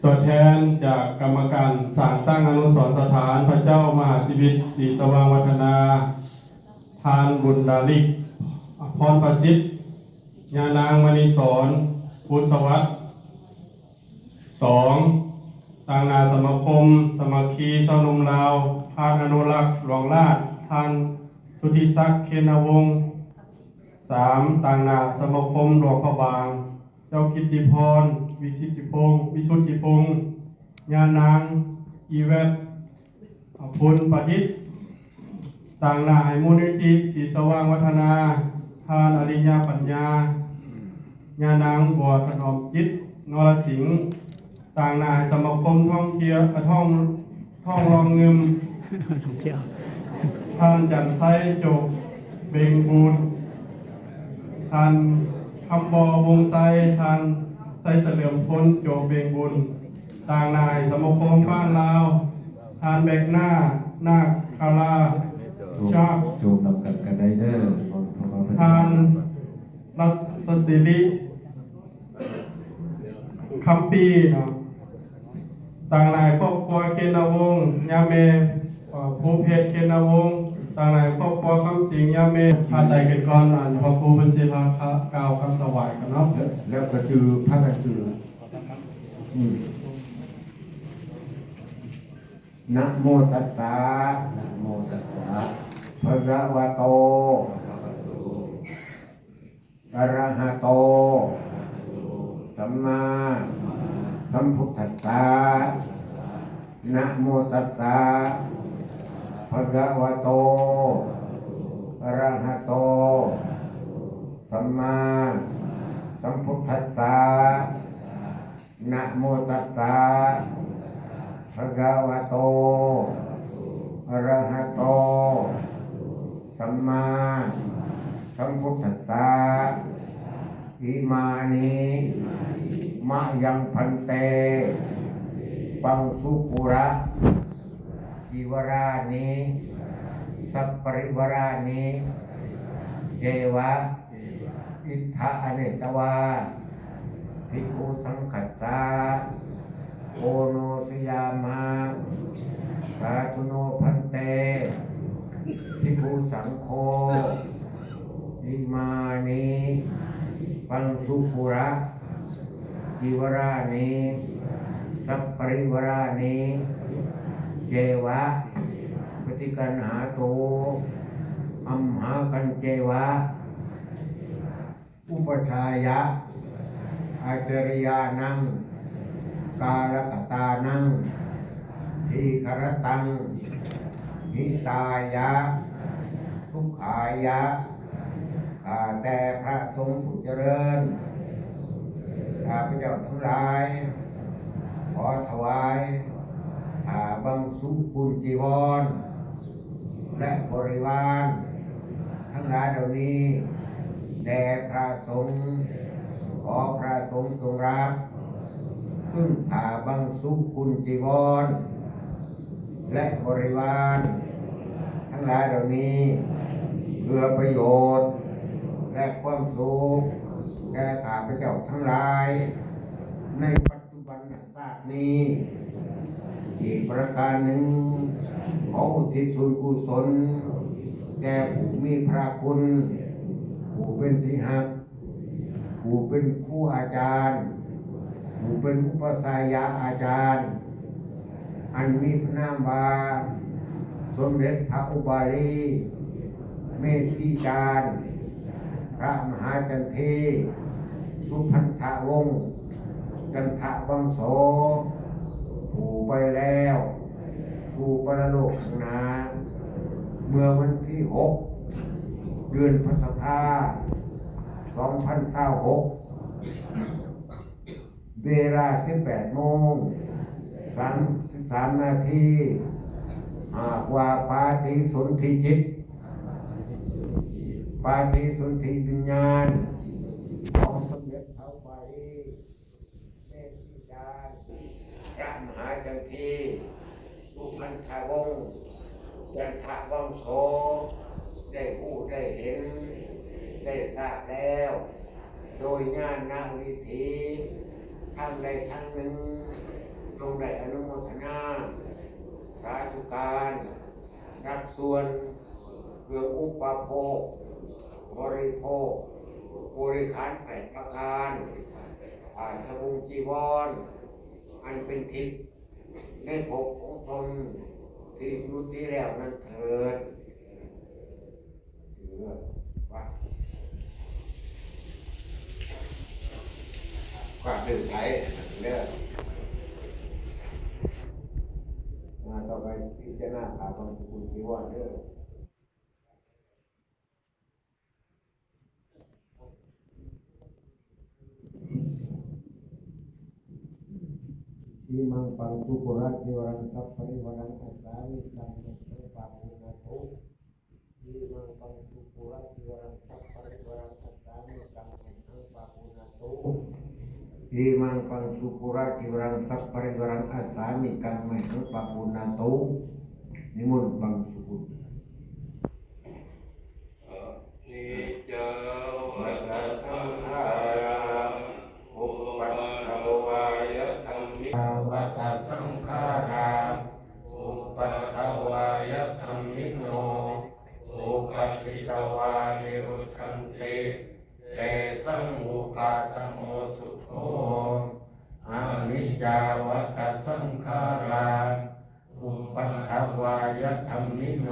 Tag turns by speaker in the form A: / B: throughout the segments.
A: ตัวแทนจากกรรมการสร้างตั้งอนุสรณ์สถานพระเจ้ามหาชีวิตศรีสว่างวัฒนาทานบุญดาลิกพรประสิทธิ์ญานางมณีสอนพุทธวัฒน์2ต่างนาสมาคมสมาคีชาวนุ่มลาวทานอนุรักษ์หลวงราชทานสุทธิศักดิ์เคนวงศ์3ต่างนาสมาคมหลวงพระบางเจ้ากิตติพรวิสุทธิพงศ์ญานางอีเวตพลประดิษฐ์ต่างนาให้มูลนิธิศรีสว่างวัฒนาทานอริยปัญญาญานางบัวถนอมจิตนรสิงห์ต่างนาให้สมาคมท่องเที่ยวท่องรองเงิม
B: ท่องเที่ยว
A: ท่านจันไซจบเบงบูนท่านคำบอวงไซท่านไซเสลิมพ้นโจบเบงบุญต่างนายสมคมบ้านลาวทานแบกหน้านาคคาราชา
C: จูบนำกันได้เด้อ
A: ทานรัศศิริคำปีเนาะต่างนายครอบครัวเคนวงศ์ยาเมภูเพชรเคนวงศ์ต่างนายครอบครัวคำสิงยาเมพาใจกันก่อนพระครูเป็นศิลาคะกล่าวคำถวายกันเนาะ
D: แล้วก็จือพระกันจือนะโมตัสสะ
C: นะโมตัสสะ
D: ภะคะวะโตอะระหะโตสัมมาสัมพุทธัสสะนะโมตัสสะภะคะวะโตอะระหะโตสัมมาสัมพุทธัสสะนะโมตัสสะภะคะวะโตอะระหะโตสัมมาสัมพุทธัสสะอิมานิมะยังพันเตปังสุปุระจิวรานิสัพปริวรานิเจวะอิทธะอเนตวาภิกขุสังฆัสสะโอโนสยามาสาธุโนพันเตภิกขุสังโฆอิมานิปังสุปุระจิวรานิสัพปริวรานิเจวะปฏิกันหาโตอัมหากันเจวะอุปชายะอาจริยานังกาลกตานังทีครตังหิตายะสุขายะข้าแต่พระสงฆ์ผู้เจริญข้าพเจ้าทั้งหลายขอถวายบังสุกุลจีวรและบริวารทั้งหลายเหล่านี้แด่พระสงฆ์ขอพระสงฆ์จงรับซึ่งบังสุกุลจีวรและบริวารทั้งหลายเหล่านี้เพื่อประโยชน์และความสุขแก่ข้าพเจ้าทั้งหลายในปัจจุบันศาสตร์นี้อีกประการหนึ่งขออุทิศส่วนกุศลแก่ผู้มีพระคุณผู้เป็นที่หักผู้เป็นครูอาจารย์ผู้เป็นอุปสายาอาจารย์อันมีพระนามว่าสมเด็จพระอุบาลีเมธีจารย์พระมหาจันทีสุพันธวงศ์จันทวังโสผู้ไปแล้วสู่ปรโลกข้างหน้าเมื่อวันที่6เดือนพฤษภาคม2026เวลา 18:33 นาทีหากว่าปาฏิสนธิจิตปาฏิสนธิวิญญาณของสมเด็จพระบาลีเมธีจารย์พระมหาจันทีสุพันธวงศ์จันทวังโสได้ผู้ได้เห็นได้ทราบแล้วโด โดยญาณนาวิธีทางใดทางหนึ่งจงได้อนุโมทนาสาธุการรับส่วนเครื่องอุปโภคบริโภคบริขารแปดประการผ่านสบุงจีวรอันเป็นทิพย์ในภพของตนที่อยู่ที่แล้วนั้นเถิดเถิดว่าความดื่มไทยเลิกมาต่อไปพิจารณาขาของคุณจีวรเด้อที่มังปังสุกุระจิวรังสัพปริวรังอัสสามิกังเมตังปาปุณโตที่มังปังสุกุระจิวรังสัพปริวรังอัสสามิกังเมตังปาปุณโตที่มังปังสุกุระจิวรังสัพปริวรังอัสสามิกังเมตังปาปุณโตนิมนต์บังสุกุล
C: นิจจาวัตสังขาราอุปัฏฐวายธัมมิ
D: วัตสังขาราอุปัฏฐวายธัมมิโนอุปัชชิตวานิรุชันติเตสังอุปาสโมสุโขอานิจจาวัตสังขาราอุปัฏฐวายธัมมิโน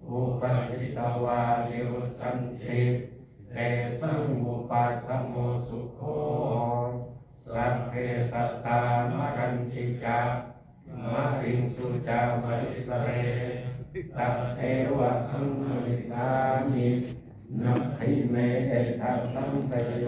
D: อุปัชชิตวานิรุชันติเตสังอุปาสโมสุโขสัพเพสัตตามรันติจามะริงสุจามริสเรตัพเทวะอังมริสามินัพพิเมเอตัสสังสยโย